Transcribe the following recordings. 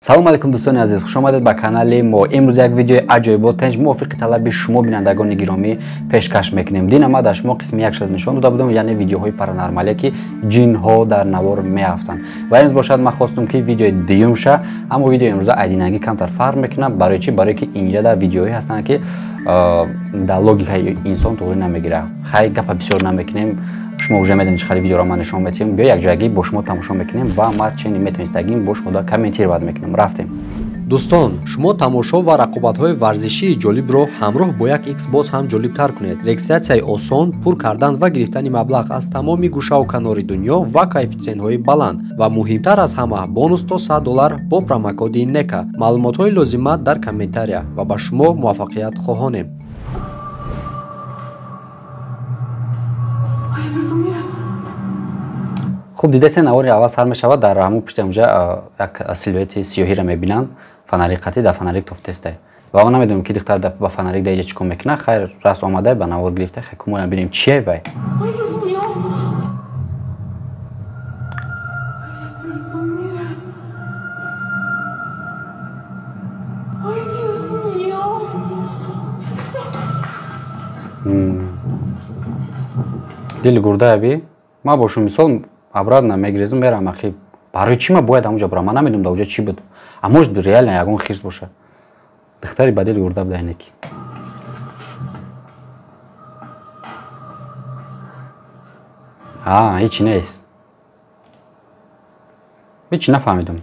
салом алейкум дӯстони азиз, хуш омадед ба канали мо. имрӯз як видеои аҷоибо танҷ мувофиқи талаби шумо бинандагони гиромӣ пешкаш мекунем. Дин омад аз шумо қисми 1 нишон дода будам, яъне видеоҳои паранормале ки ҷинҳо дар навор меафтанд. Ва имрӯз бошад ман хостум ки видеои дуюм ша, аммо видеои имрӯза айдинагӣ камтар фарқ мекунад. Барои чӣ? Барои ки инҷа дар видеоҳое ҳастанд ки дар логикаи инсон туғри намегирад. Хай гапа бисёр намекунем. шумо уже медонед чӣ қадр видеоро ман нишон метиҳем. Биё якҷоягӣ бо шумо тамошо мекунем ва ман чени метонистагим бо шумо комментировать мекунем. рафтем. дӯстон, шумо тамошо ва рақобатҳои варзишии ҷолибро ҳамроҳ бо як Xbox ҳам ҷолибтар кунед. Регистратсияи осон, пур кардан ва гирифтани маблағ аз тамоми гӯшаву канори дунё ва коэффициентҳои баланд ва муҳимтар аз ҳама бонус то $100 бо промокоди NECA. маълумотҳои лозима дар комментария ва ба шумо муваффақият хоҳонем. хуб, дидесен навори аввал сар мешавад, дар ҳамун пушти онҷа як силуэти сиёҳиро мебинанд. Фонарик қатӣ дар фонарик тофтестай. Ва ман намедонам ки духтар ба фонарик дар иҷа чӣ кор мекунад. Хайр, рас омадай ба навор гирифта. Хай кумоям бинем чие вай. дили гурдааби ман бошум мисол абрад намегирезум мерам ахи барои чӣ ман бояд ҳамуҷа бурам? Ман намедонам дар уҷа чӣ буд. А может би реально ягон хирс боша. духтари ба дили гурда буда инеки. ҳичи нест. ҳичи нафаҳмидам.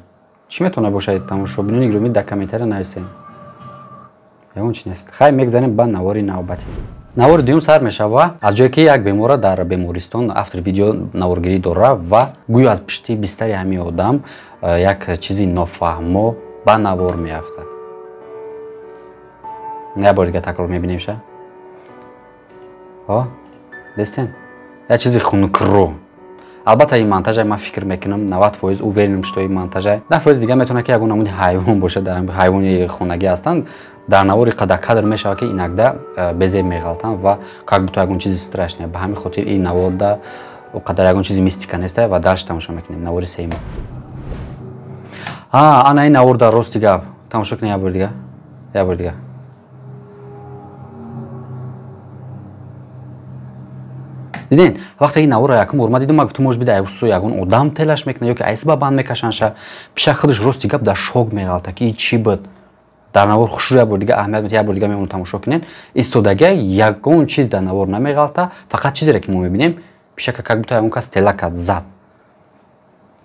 чӣ метавона бошад? тамошобинони гиромӣ дар комментария нависем. ягон чӣ нест. хай мегзанем ба навори навбатӣ. навори дуюм сар мешава аз ҷое ки як бемора дар бемористон автори видео наворгирӣ дора ва гӯё аз пишти бистари ҳамин одам як чизи нофаҳмо ба навор меафтад. як бори дига такрор мебинем ша. дестен як чизи хунукро. албатта ин монтажа ман фикр мекунам 90% уверенам што ин монтажа 10% дига метавона ки ягон намуди ҳайвон бошад, ҳайвони хонагӣ ҳастанд. дар навори кадр мешавад ки инакда безеб меғалтанд ва как будто ягон чизи страшне. ба ҳамин хотир ин наворда қадар ягон чизи мистика неста ва дальше тамошо мекунем. навори сеюм. ана ин навор дар рост дига тамошо кунем. як бори дига. диден вақте ин наворро якум бор дидум, ман гуфтам может бида айсо ягон одам телаш мекунад ё ки айси ба банд мекашанша. пиша худаш рости гап дар шок меғалта ки чӣ буд. дар навор хушур як бор дига аҳамият мед, як бор дига мемон тамошо кунен. истодага ягон чиз дар навор намеғалта, фақат чизеро ки мо мебинем пишака как будто ягон кас тела кард зад.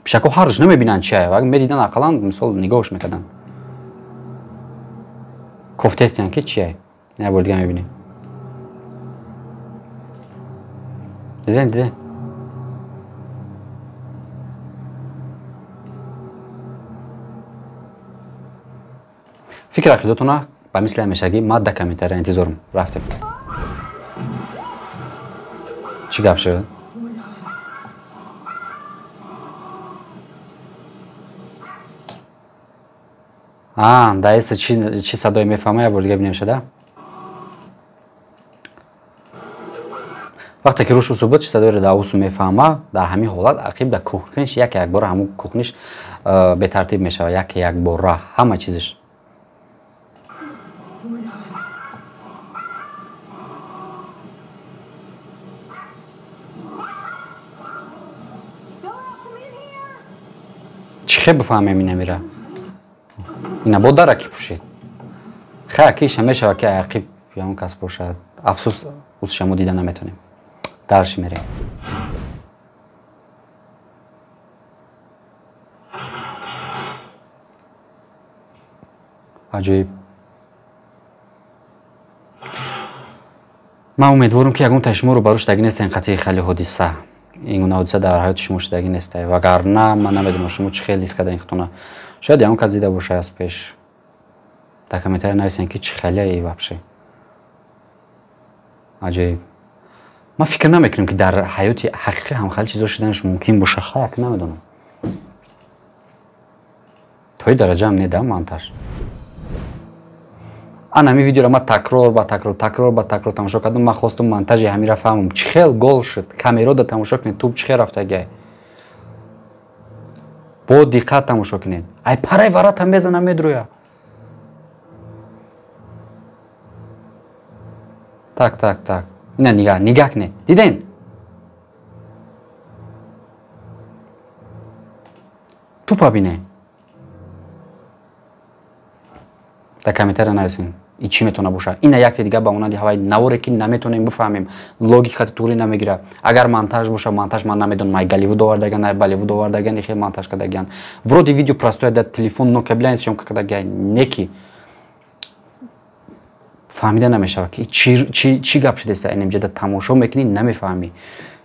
пишако ҳарш намебинанд чи ая, медидан ақалан мисол нигоҳш мекарданд. кофтестиян ки чи ая. як бор дига мебинем. диден фикр ақидотона ба мисли ҳамешагӣ ман дар комментария интизорум. рафтем. чӣ гап шуд? дар эса чӣ садое мефаҳма? як бор дига бинем шуда. вақте ки рӯш усу буд, чӣ садоеро дар усу мефаҳма, дар ҳамин ҳолат ақиб дар кӯҳниш як бора ҳамун кӯҳниш бетартиб мешавад. як бора ҳама чизиш. чӣ хе бифаҳмем ина мира? ина бо дара ки пӯшед. хай киша мешавад ки ақиб ягон кас бошад. афсӯс усша мо дида наметонем. дальше мерем. аҷоиб. ман умедворам ки ягон таи шуморо ба рӯ шудагӣ нестаен қатъи хеле ҳодиса. ин гуна ҳодиса дар ҳаёти шумо шудагӣ нестай. вагарна ман намедонам шумо чӣ хел ҳис карда ин хутона. шояд ягон кас дида боша аз пеш. дар комментария нависен ки чӣ хеле вапше. аҷоиб. ман фикр намекунам ки дар ҳаёти ҳақиқӣ ҳам хеле чизо шуданаш мумкин боша. хаяк намедонам. то ин дараҷаам недам монтаж. ҳамин видеоро ман такрор ба такрор тамошо кардам. ман хостум монтажи ҳамира фаҳмам чӣ хел гол шуд. камеро да тамошо кунед, тӯб чӣ хел рафта гай. бо диққат тамошо кунед. Ай парай варата мезана медруя. Так. Ина нигах кунед. Диден? Тупа бине. дар комментария нависен и чӣ метавона боша. Ина якте дигар ба монанди ҳаваи наворе ки наметавонем бифаҳмем, логикати туғри намегира. Агар монтаж боша, монтаж ман намедонам, ай Голливуд овардаган, ай Болливуд овардаган, ихе монтаж кардаган. Вроде видео простоя дар телефон Nokia билайн съёмка кардаган, неки фаҳмида намешава ки чӣ гап шудааст. NMJ-да тамошо мекунӣ, намефаҳмӣ.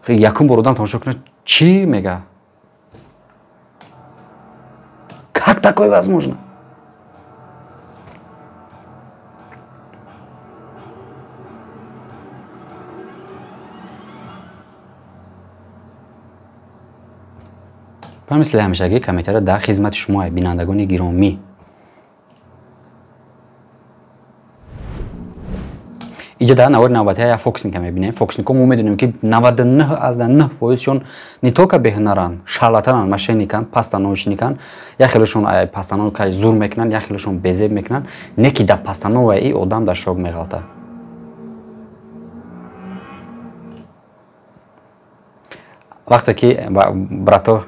Якум бор одам тамошо кунад, чӣ мега? Как такое возможно? مثل همیشگی کامنتر در خدمت شما بینندگان گرامی. اینجا در نوار نوبتی یا فوکسینگ میبینیم. فوکسینگ ما میدونیم که 99% نیتوکا بهنران، شالاتان، ماشینیکان، پاستانوشنیکان، یا خیلیشون پاستانو که زور میکنن، یا خیلیشون بزرگ میکنن. نکی در پاستانو ای آدم در شوک میغلطه. وقتی که براتو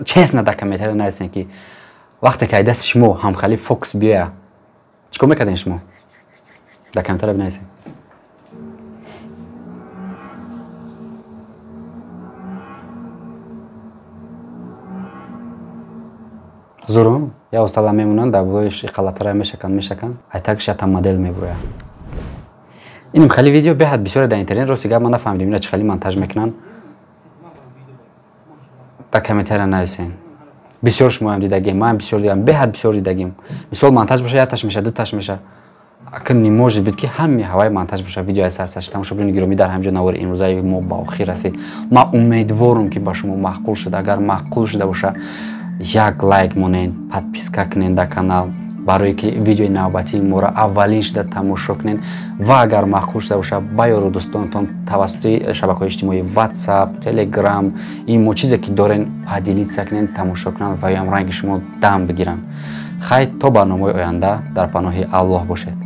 چیز نداره کامنتر نویسین که وقتی که دست شما هم خالی فوکس بیاید چیکار میکنین شما؟ در کامنتر بنویسین. زورم یا استاد میمونن در بودش غلط‌ها میشکن ایتاکش تا مدل میبره. اینم خالی ویدیو به حد بسیار در اینترنت رو سیگار من نفهمیدم اینا چه خالی مونتاژ میکنن. در کامنتر نویسین. بسیار شما هم دیدگیم، ما هم بسیار دیدم، به حد بسیار دیدگیم. مثال مونتاژ باشه یا تاش میشه، دو تاش میشه. اگر نمیشه بید که همه هوای مونتاج باشه ویدیو سرسش تمام شد. گرامی در همینجا نوار امروزی ما با آخر رسید. ما امیدوارم که با شما معقول شد. اگر معقول شده باشه یک لایک مونین، подписка کنین در کانال برای که ویدیو نوبتی ما را اولین شده تماشا کنین و اگر معقول شده باشه با یارو دوستانتون توسط شبکه‌های اجتماعی واتساپ، تلگرام این چیزی که دارین پادیلیت سکنین تماشا کنن و هم رنگ شما دم بگیرن. خیر تا برنامه آینده در پناه الله باشید.